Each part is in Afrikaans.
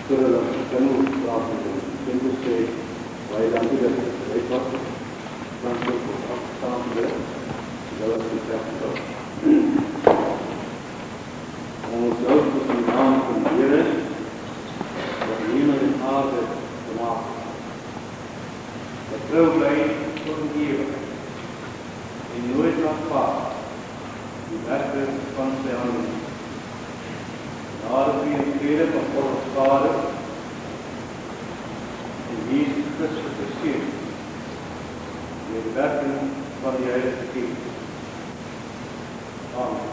zodat ons genoeg praten doen. En te sê, baie dankie dat het gereed was. Dan so ons afgestaan weer. Dat was die tekst. Ons hulp is in die naam van die Here, wat hemel en aarde gemaakt het. Dat trouw bly tot die ewigheid. En nooit laat vaar. Die werke van sy handen. Nadat die vrede van God ons Vader en Jesus Christus verseën, deur die werking van die Heilige Gees. Amen.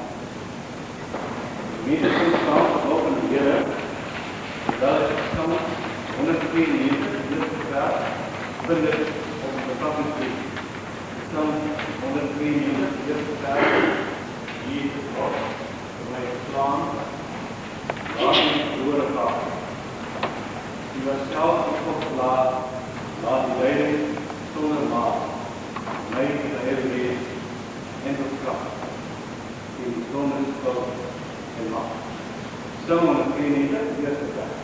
Die mense staan op in die Here, terwyl hy gestaan 192 dit vers, vind dit op die Bybel. Psalm 192 dit vers, Jesus God, vir my geslaan, waarin die verlore gaat. Die was self op God gelaat, laat die leiding sonder maat, my die Heilige Gees en tot kracht, die sonder skuld en macht. Psalm 192 eerste vers.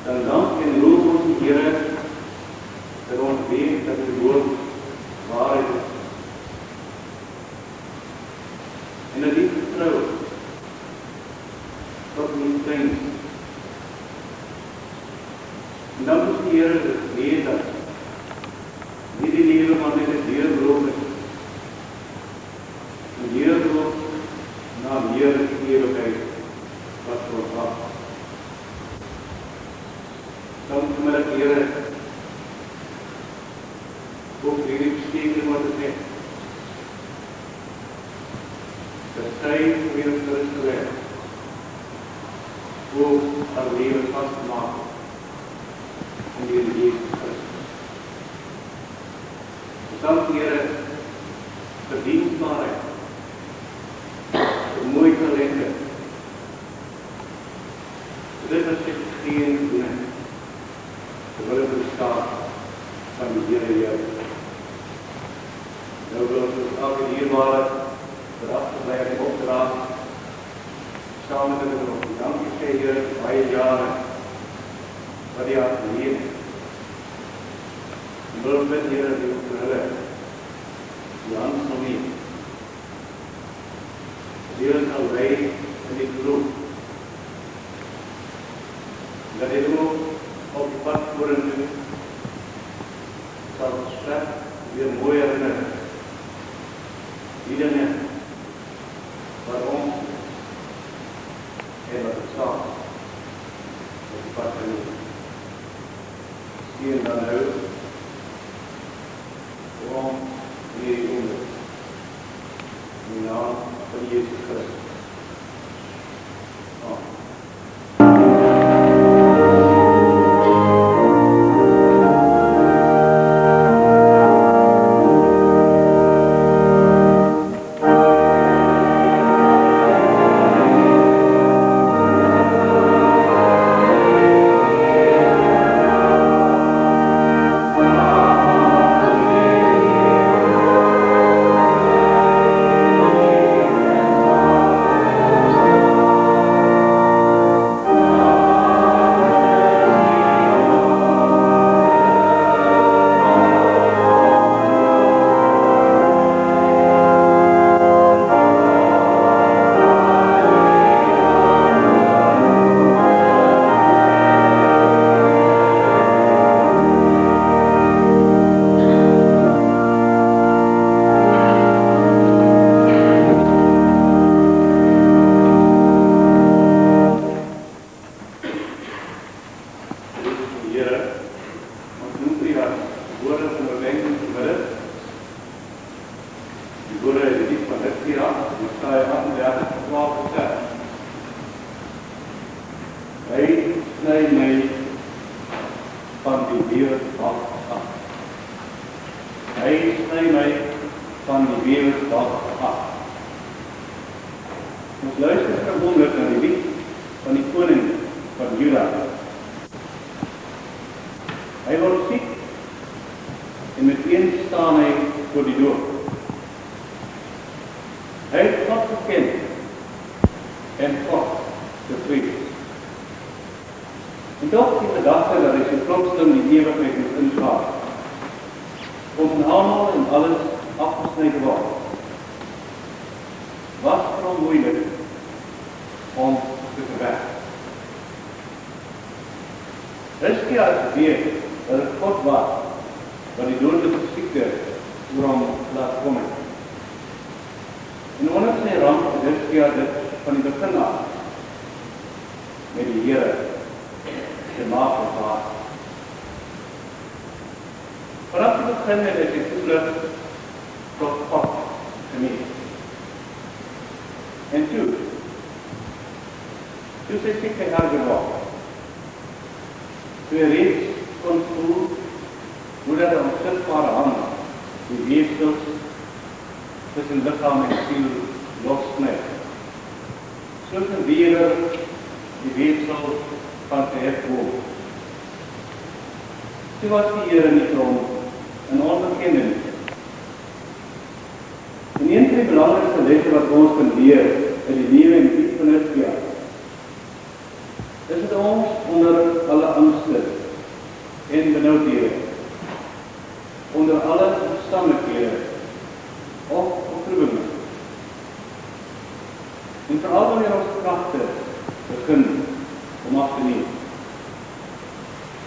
Dan dank en loof ons die Here die Here weet dat nie die lewe maar net 'n deurloop is. 'n deurloop na meer ewigheid wat vir ons wag. Dan vanmiddag, Here, ook hierdie besteeding wat het het. Dat sy weer terug te werk. Ook haar leven vast te maken. In die Here Jesus Christus. Dan, Here, verdienstbaarheid. Mooi talente. Dit is geen doen. Terwyl het bestaan van die Here Heer. Nou wil ons elke dierbare verafgebleid en opdraad saam met hulle nog dankie sê, Here, baie jare wat die hart geleer het. En wil bid, Here, die ook vir hulle die hand sal neem. Die hulle sal lei in die geloof. Dat hy ook op die pad vorentoe sal straf weer mooi herinner. Die dinge waarom en wat het staan op die pad genoeg. Sien dan nou waarom hierdie onder in die naam van Jesus Christus. Amen.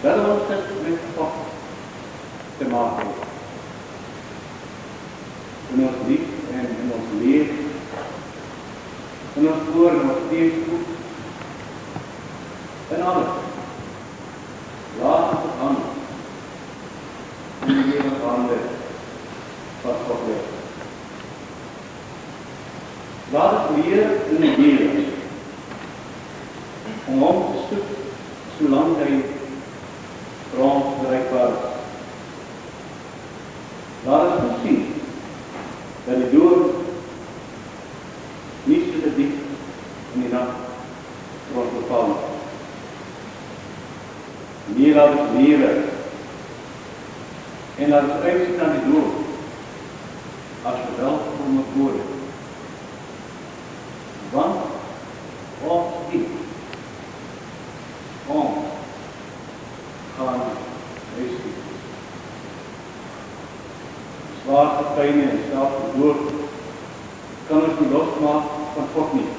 Dat ons dit met En laat ons uitsien aan die dood, as welkome woorde. Want ons die, ons gaan huis toe. Zwaarte pijne en selfs die dood kan ons nie losmaak van God nie.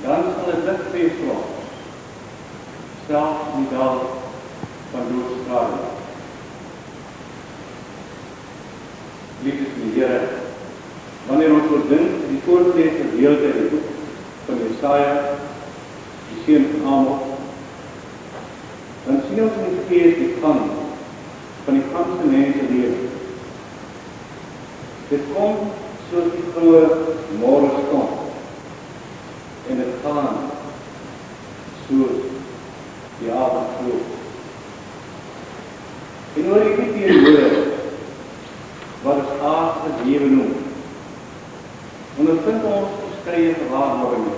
Dan sal het lig feest word, selfs in die dal van doodskade. Liefdes in die Here, wanneer ons oordink die voorgeleesde gedeelte in die boek van Jesaja, die seun van Amos, dan sien ons in die gees die gang van die ganse mense lewe. Dit kom soos die vroue môreson en dit gaan soos die avondgloed. En oor die periode wat ons aardse lewe noem, ondervind ons verskeie gewaarwordinge.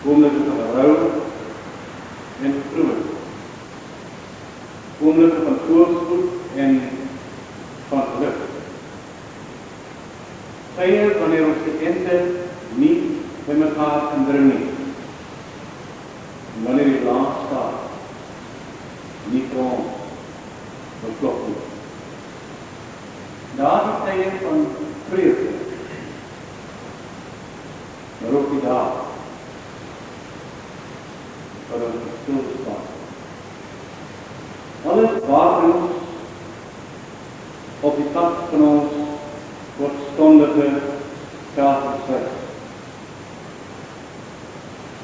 Oomblikke van rou en vertroebing. Oomblikke van voorspoed en van geluk. Tye wanneer ons die ente nie by mekaar kan bring nie. En wanneer die blaas staat, nie vir ons beklop nie. Daar die tye van vreugde, maar ook die dag wat ons stilstaan. Alles waar ons op die pad van ons kortstondige selfversluit.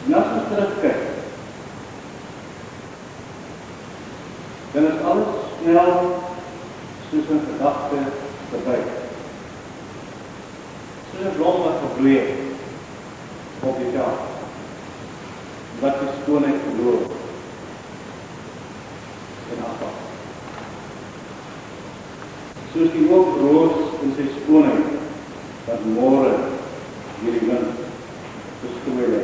En as ons terugkyk, dan is alles snel soos 'n gedagte verby. Soos 'n blom wat verbleek op die veld, wat die skoonheid verloor en afval. Soos die ookroos in sy skoonheid, wat môre deur die wind verstooi lê.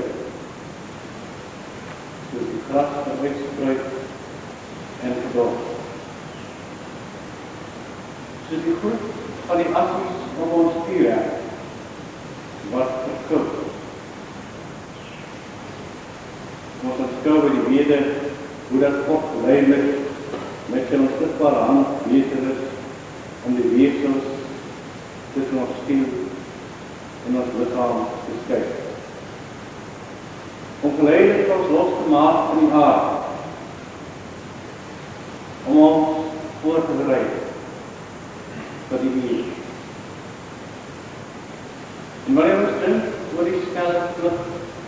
Soos die gras wat uitspruit en verdor. Soos die groet van die assies op ons vuurwerk, wat verkoop. Ons aanskou by die wede, hoe dat God geleidelik met sy onsigbare hand besig is om die weefsels tussen ons siel en ons liggaam te skei. Om geleidelik ons los te maak van die aarde, om ons voor te berei vir die lewe. En wanneer ons dink oor die skelle vlug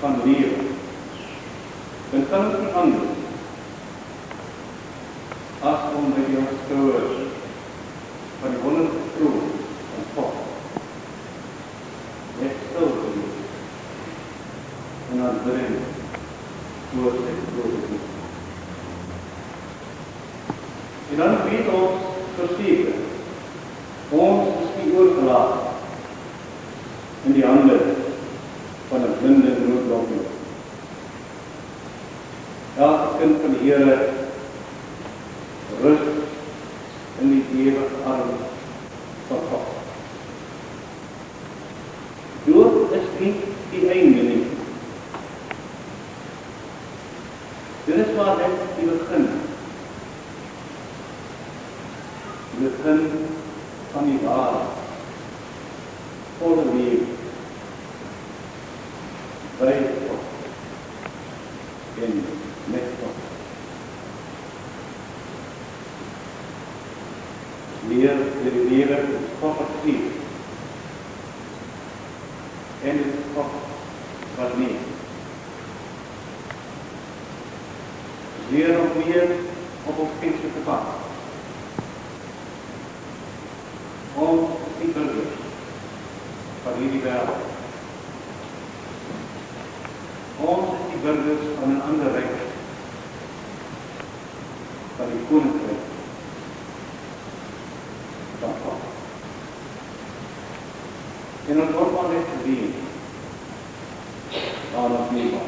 van lewe, dan kan ons nie anders as om by die aanskouers van die wonderlike troon van God net stil te wees en aanbring voor sy troon. En dan weet ons verseker, ons is nie oorgelaat in die hande van 'n blinde noodlot nie. Elke kind van die Here rus in die ewige arm van God. Dood is nie die einde nie. Dit is maar net die begin. Die begin van die ware, volle lewe, by God en met God. Leer die lewe is God wat geef. En dit is God wat neem. Leer nog meer op ons geestelike pad. Ons is nie burgers van hierdie wêreld. Ons is die burgers van 'n ander ryk, van die koninkryk van God. En ons word maar net gedien aan ons lewe.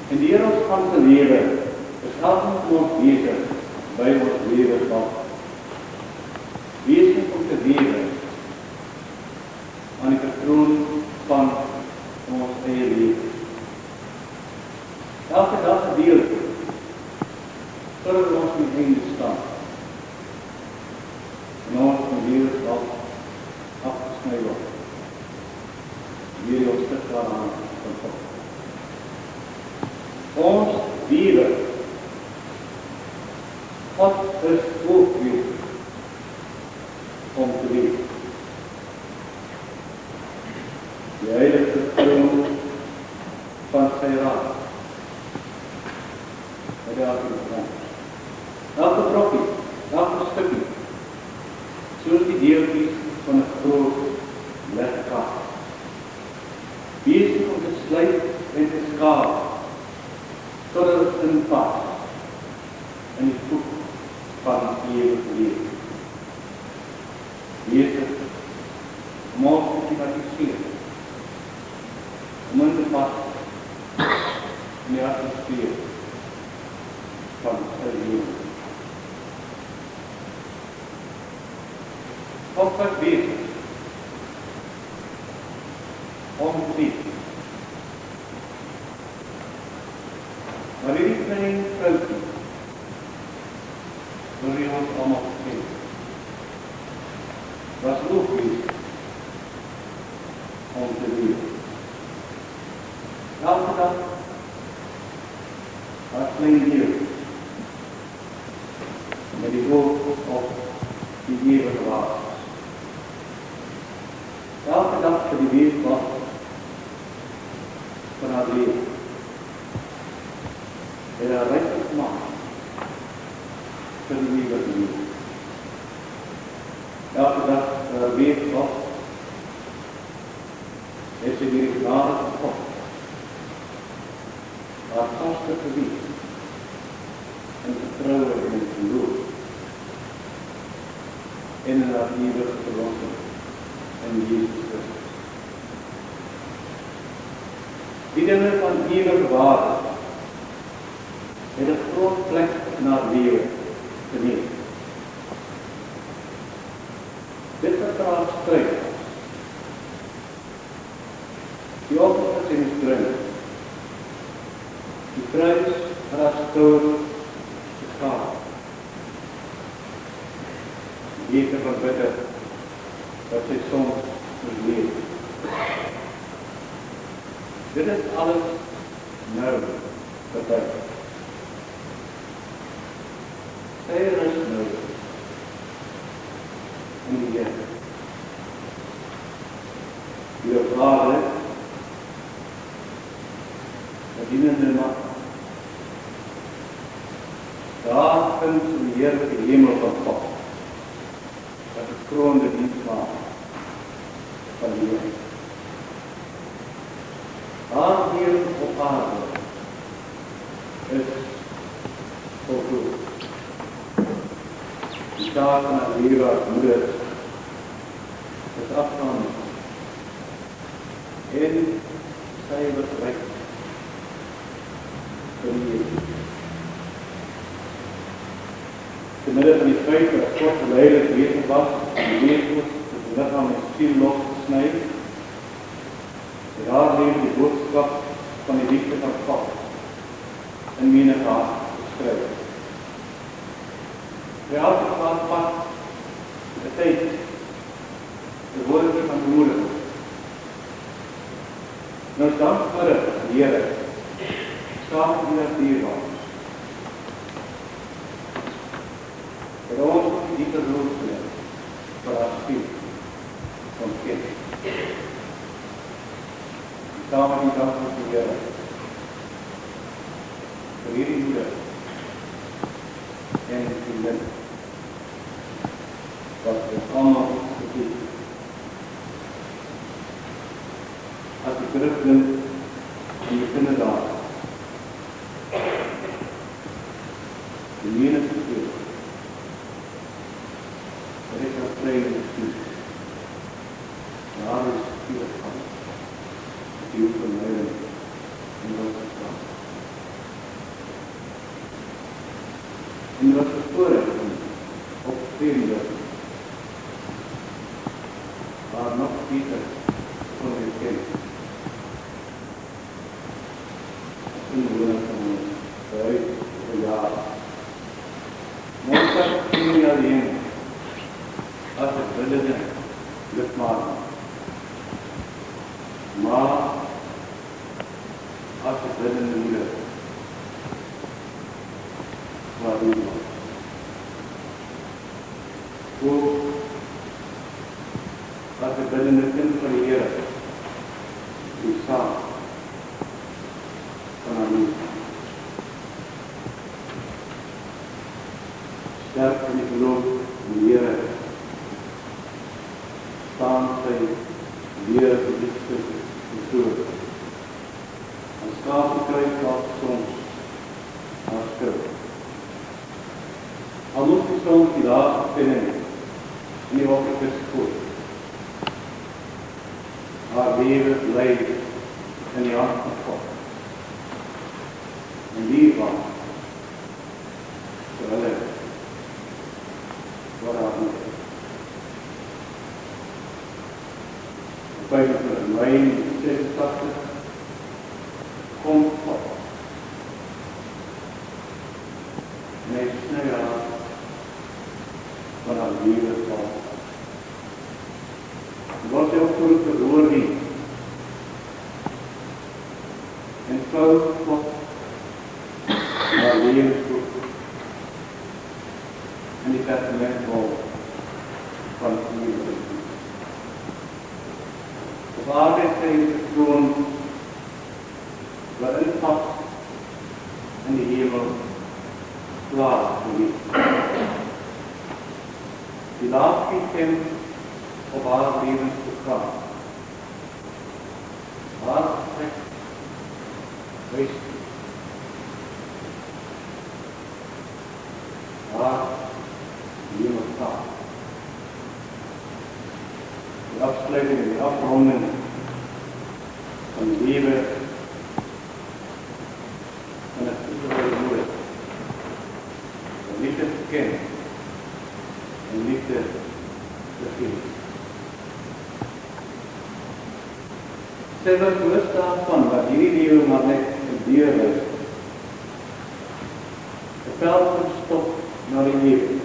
En die Here ons ganse lewe is elkeen van ons besig by ons lewe vat. Besig om te lewe aan die patroon van ons eie lewe. Elke dag gedeelte, totdat ons aan die einde staan. En ons van lewe sal afgesny word. Hier ons stuk daaraan van God. Ons lewe, God is ook weer om te lewe. Die heilige troon van sy raad. Met elke grond. Elke brokkie, elke stukkie, soos die deeltjies van 'n groot legkaart. Besig om te sluit en te skaal, totdat het inpas in die boek van die ewige lewe. Besig om ons te privatiseer, om in te pas in die atmosfeer van sy lewe. God was bezig om te lewe. Maar hierdie klein vrouwtjie, door wie ons allemaal gekend, was ook bezig om te lewe. Elke dag as klein deel, met die oog op die ewige waarheid. Elke dag vir die weerslag van haar leven. En haar recht gemaakt vir die ewige lewe. Elke dag vir haar weerslag het sy die genade van God haar vaste gewees in vertrouwe en in geloof en in haar ewige verlossing in Jesus Christus. Die dinge van ewige waarde het 'n groot plek in haar lewe geneem. Dit wat haar stryd, die offers en die stryd, die kruis wat haar stoot geskaal, die beker van bitter wat sy soms moet leef. Dit is alles nou verby. Sy rus nou in die Here. Die Vader, die dienende mag, daar vind in die Here die hemel van God, dat het kroonde dienstmaak van die Here. Haar hier op aarde is voldoen. Die taak van haar lewe as moeder is afgaan en sy betrek vir die Here. Te midde van die feit dat God geleidelik bezig was om die weerkoos dat die lichaam en siel los te sny, het haar lewe die boodskap van die liefde van God in menig hart geskryf. By elke kwaad pad, die tyd, die woorde van bemoediging. Nou dank vir die Here, saam met die dierbaar. Vir ons die diepe roosleer, vir haar spiel, van kind. Saam met die dank van die Here, vir hierdie moeder, en die vriendin, wat ons allemaal gedoen. As ek terugdink in die kinderdaad, die menigste veel, er is al klein gestuurd, daar is veel van, die hoek van mij en wat gestaan. En wat voorreg op vreemde, waar nog Pieter kon herkennen. In de woning van ons, uit een jaar. Monster ging niet alleen, als het willende lidmaat. Maar, als het willende moeder, waar u was. Ook, als het willende kind van de Heer, die saam van haar lief. Sterk in die geloof in die Heer, staan sy weer verliefde vertoon. En skaap die kruis laat soms haar skrif. Al moet die soms die laatste penning in die hoffelijke skoot. Haar leven bly in die hand van God. En die was vir hulle wat haar moet. By my 86 kom God. En hy sny haar van haar lewe af. Wat jy ook voor het verhoor nie. En vou God haar lewe soek in die testamentbal van die lewe. Op aarde is sy troon waarin pas in die hemel klaar gewees. Die laatste stem op haar levensprogram. Haar gesprek wees haar hemelstaat. Die afsluiting en die afronding van die lewe van het toegewijde woord. Van liefde te ken en liefde te geven. Sy was bewust daarvan wat hierdie lewe maar net een deur is. Een veld van stop na die lewe.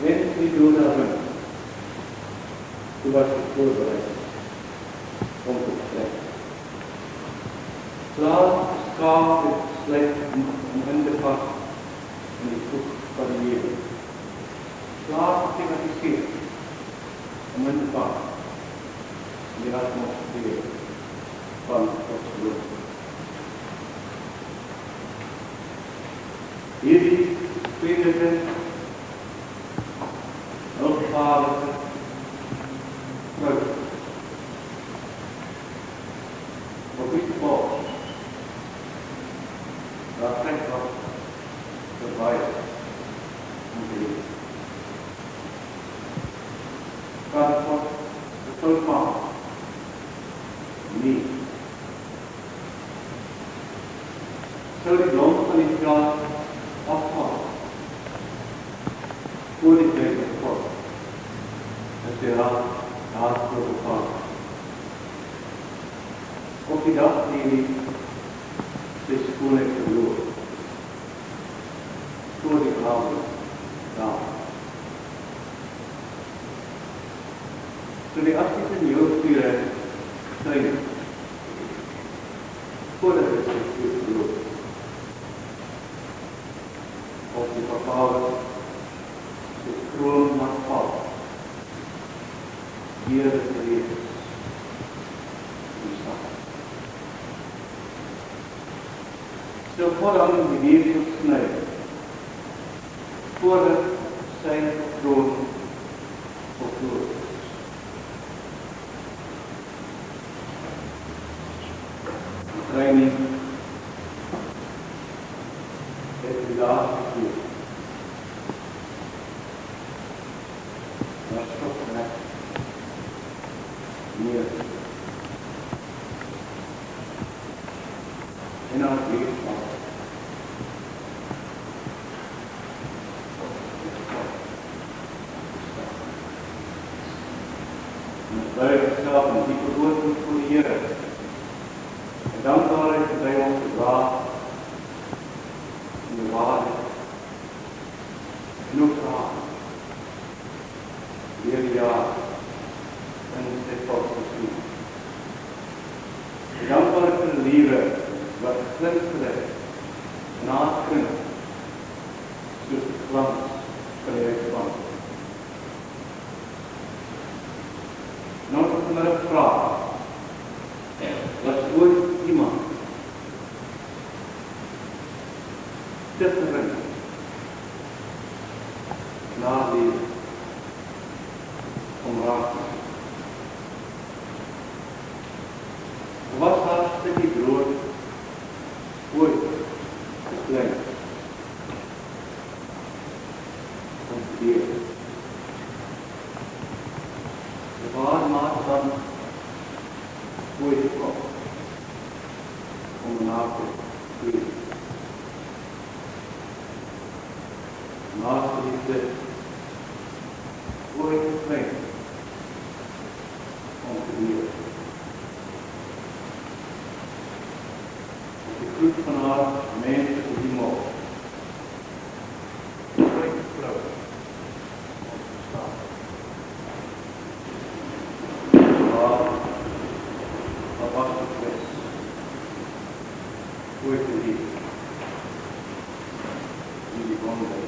Wens die dood daarin. Toe was het voorbereid om te vertrek. Klaar skaap het sluit om in te pas in die voet van die lewe. Klaar thematiseer om in te pas in die atmosfeer van Gods woord. Hierdie tweede hulpvaardige vrou op die geval daar trek was verwijs om te leven. Kan God de schuld maken? Nee. Zou die blond van die veld afvallen voor die tijd van God? Dat je haast voor bepaald. Op die dag die hij de schoonheid verloor. Voor die blauwe dag. Toen die afschiet in Joodvuur zijn, voordat het zich verloor. Op die bepaalde de kroon mag vallen. Hier is de leven. Stel voor dan die leven snijden. Voordat zijn kroon vervloerd is. De training heeft de laatste gevoerd. Maar stop net. Meer. En aan het weerstand Dankbaarheid dat hy ons gedra in die waarheid. Genoeg gehad. Weer jaar in sy volk gesien. Dankbaarheid vir die lewe wat glinster na kind soos die glans van die uitspant. En ons het vanmiddag gevra, was ooit iemand tussenin na die om raak te sien. Was daar 'n stukkie brood ooit te klein om te deel? Waar maak dan ooit op om na te doen? Naaste liefde ooit te klein om te deel? Goed van haar mense te hemel. Ooit vrou om te staan. Wat was het kwest? Ooit te lief. In die wonde.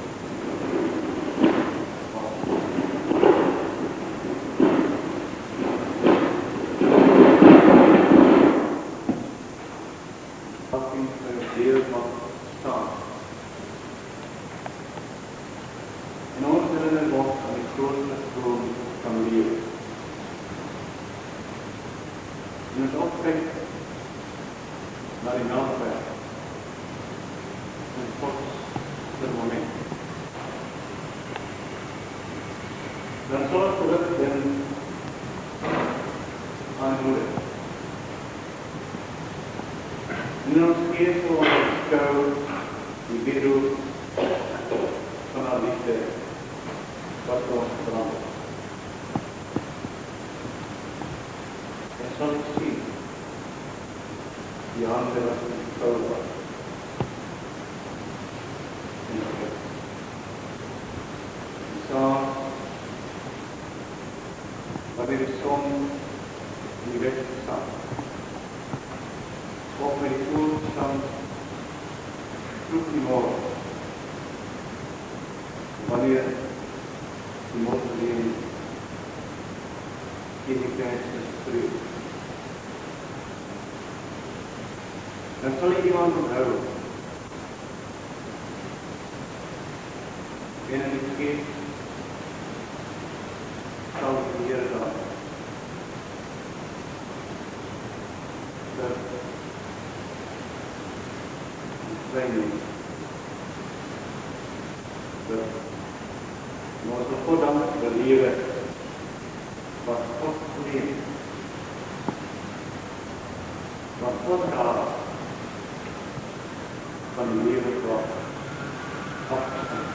Deel mag staan. En ons herinner word aan die grootste troon van lewe. En ons opkyk na die naaldwerk in Gods firmament. Dan sal ons terugdink aan moeder. En ons gees sal ons skou die weduw van haar liefde wat ons verander. En sal ons sien die hande wat in die kou was. En saam wanneer die son in die west staan. Of met die voorstand vroeg die morgen, wanneer die moslim in die Christus vreugd. Dan sal ek iemand onthou en in die geest sal die Heere daar dat training dat ons God dan belewe wat God leef wat God daar van die lewe kwam afgestaan.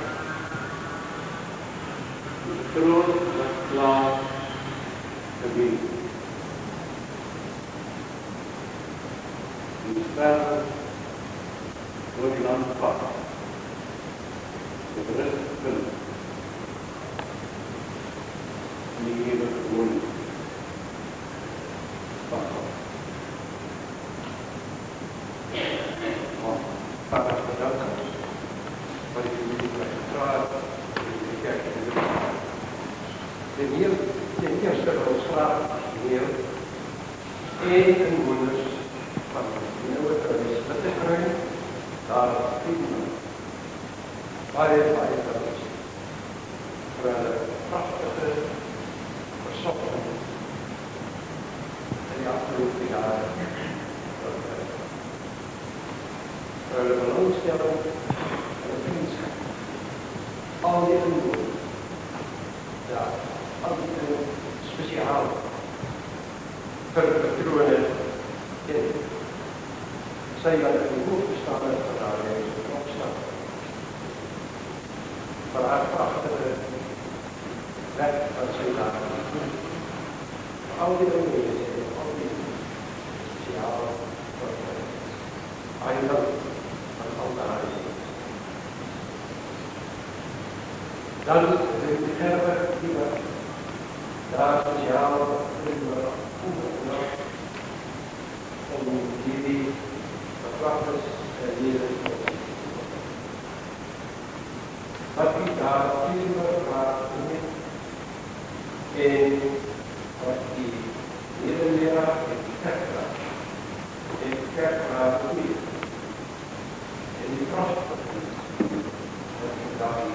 Die troon was klaar geweest. Die sterre door die land pad. Het rustpunt. In die eeuwige woning van God. Vader, bedankt ons voor die familie van Straat, de kerk en de kerk. Ten eerste van ons graag, Heer, en inwoners van het nieuwe kruis, met de kruin, daar vrienden, baie kruis, voor een prachtige verzorging in de afgelopen jaren. Voor de belangstelling en de vriendschap. Al die inwoners, ja, al die speciaal vertronen in zij wat in de hoofd staan en van haar leven opstaan. Van haar prachtige weg van zijn dagen. Al die inwoners, al die speciaal vertronen. Aydan masallar. Dan bicara kita dan sosial menjadi proses dari tapi dalam ini di Indonesia etika ini proses dari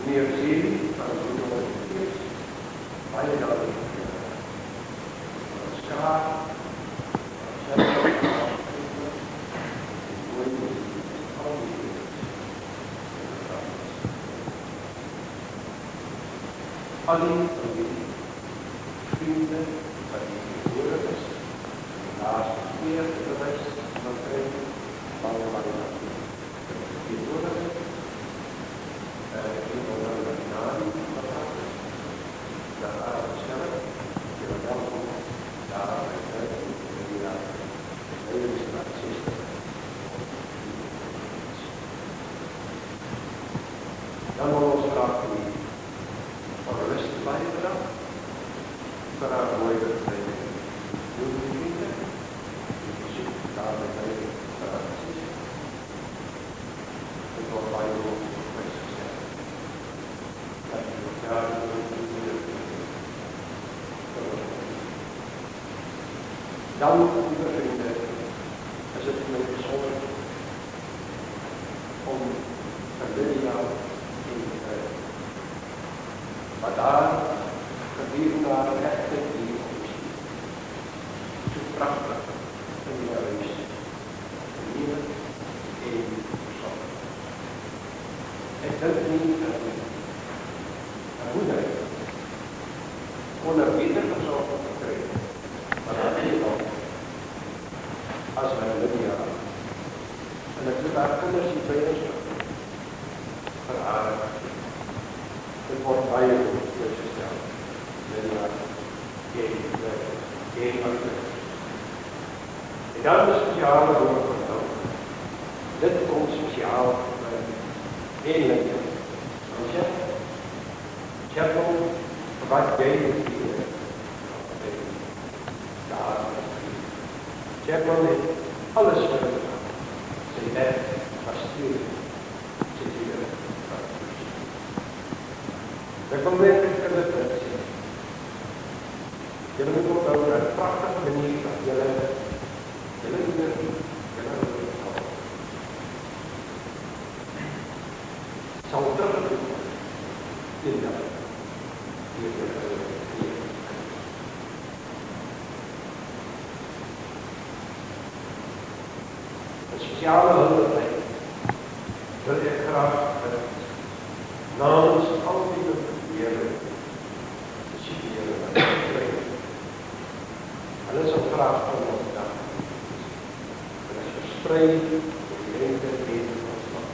New York City, banyak dari sekarang paling vrienden van die burgers, naast meer geweest dan vreemd van de marinatie. Die burgers, in de marinatie, daar aan het stellen, die er wel van, daar aan het stellen, die daar hele racisten. Dan wordt ons graag die van de rest blijven dan. Para moeder zijn heel vrienden, die bezoek daarbij zijn para precies. Het wordt bij ons mensen zijn. Dat je elkaar dan, lieve vrienden, is het mij bijzonder om familia in te krijgen. Maar daar gedurende rechten die zo prachtig en juist meer in persoon. Ik denk niet dat een moeder onherbiedig verzorgd te krijgen, maar dat is wel als wij een Lydia en natuurlijk haar kinders die bij ons verhaal. Het wordt bij je gesteld. Geen uitleg. En dan de speciale doorvertel. Dit komt speciaal één lekker. Chapel, wat jij moet hier. Chapel heeft alles gedaan. Zijn bed was stuur. Zit hier. Er komt weer een gelukkig. Jullie moeten ook over een prachtige manier dat jullie zal terugkomen in dat een speciale hulp wil ik graag namens al die heren en dat is een vraag van ons dag. En als je spreekt door die hele leven van slag.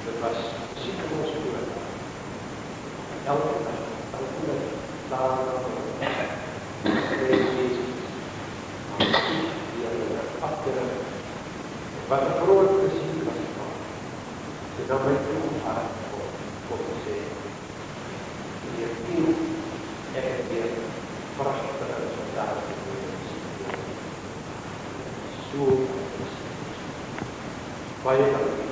Dat was ziek in onze moeder. Elke dag, elke dag, dagen, Jezus, die hebben we afgelegd. Wat een groot plezier was het van. Dus dan ben ik ook hard voor te zeggen. Die heeft heel erg weer prachtige resultaten. Zo baie dankie.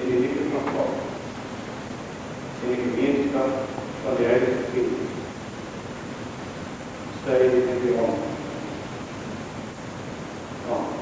en die liefde van God en die gemeenskap van die Heilige Gees sy in die hand. Amen.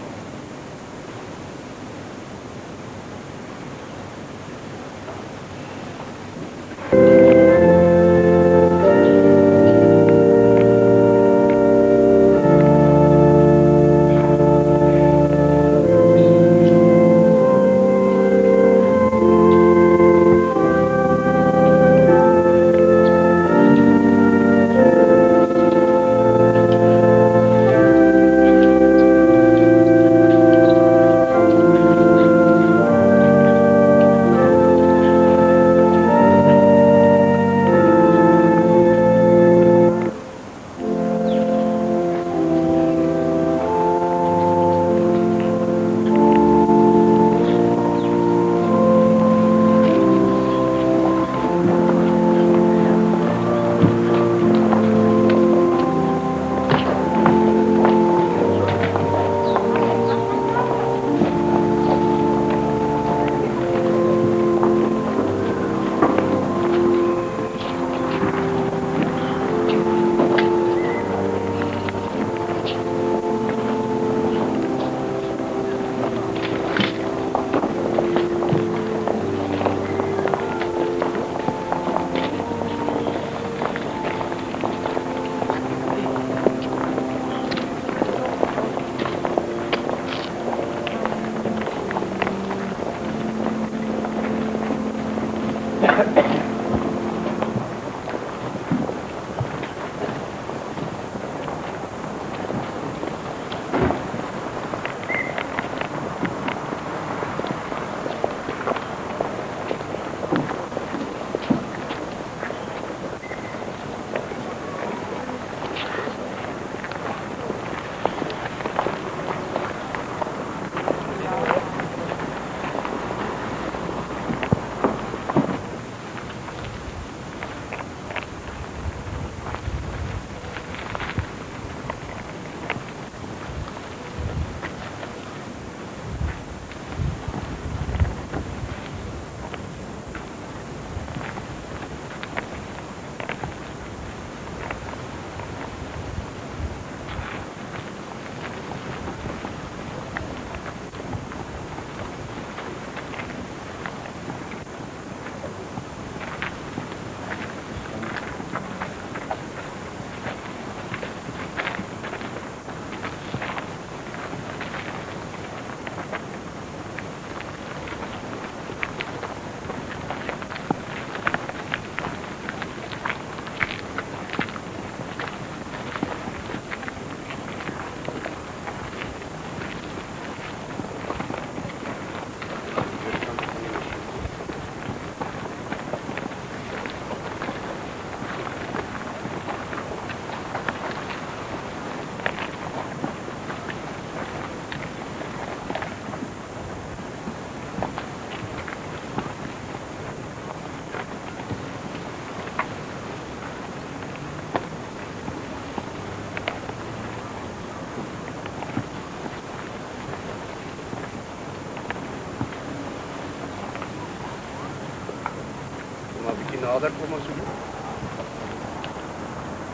nader kom asseblief.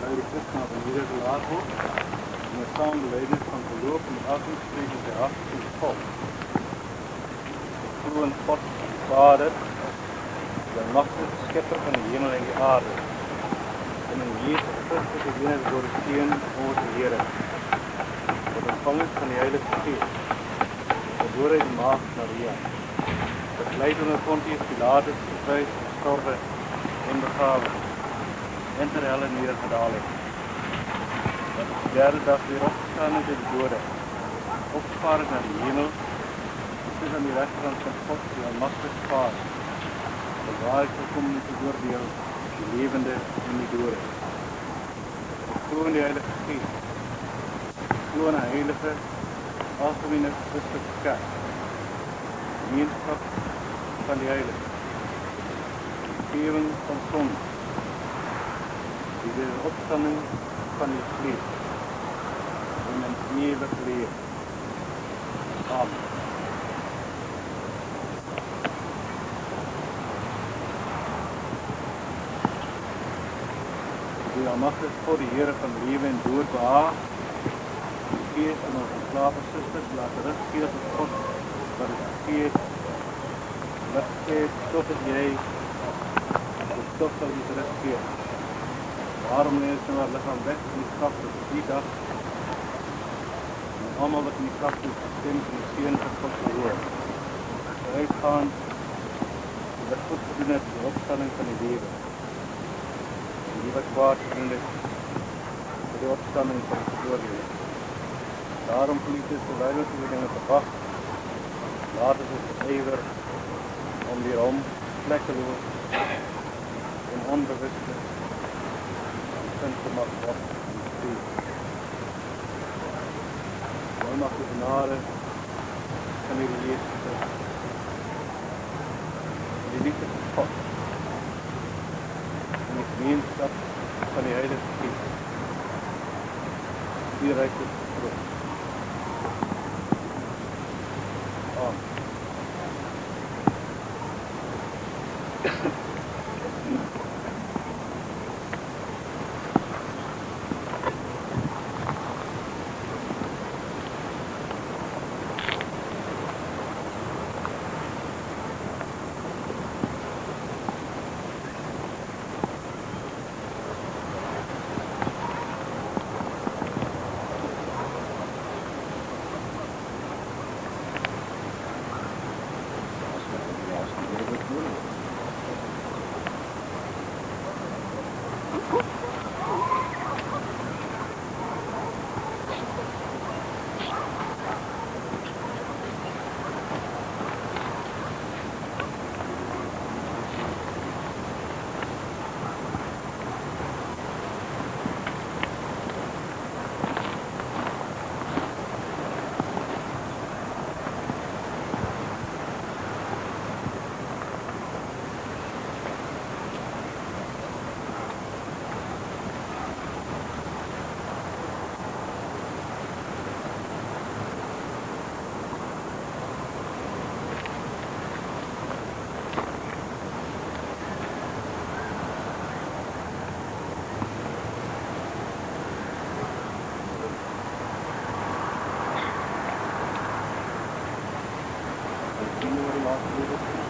By die Christen van hierdie gelaat word, en die saambeleiding van geloof en afspreek in die hart van God. Glo in God, die Vader, die magtige skepper van die hemel en die aarde, en in Jesus Christus die enige gebore Seun, onze Here, wat ontvang is van die Heilige Gees, gebore uit die maagd Maria, bekleed onder Pontius Pilatus, gekruis, gestorwe en begrawe, en ter helle neergedaal het. Dat op die derde dag weer opgestaan is uit die dode, opgevaar is naar die hemel, is aan die rechterhand van God, die almagtige Vader, dat waar ek gekom om te oordeel, die levende en die dode. Ek glo in die Heilige Gees, ek glo in 'n heilige, algemene Christelike kerk, gemeenskap van die heilige, vergifnis van sonde, die wederopstanding van die vlees en 'n ewige lewe. Amen. die almagtige God, die Here van lewe en dood behaag. Die Gees aan ons ontslape susters laat rus gee tot God wat dit gegee het. Wat sê totdat jy die stof sal die rus gee. Waarom neem ons nou haar lichaam weg in die graf tot die dag? En allemaal wat in die graf is, stem van die Seun van God gehoor. Uitgaan, wat God gedoen het, die opstanding van die lewe. En die wat kwaad gedoen het, vir die opstanding van die veroordeling. Daarom geliefdes, terwyl ons die dinge verwag, laat ons ywer om hierom vlekkeloos en onbewuste sin te mag word in die vrede. Dan mag die genade van die Jezus Christus, die liefde van God en die gemeenskap van die Heilige Gees die reikelijk vergroot. Amen. Last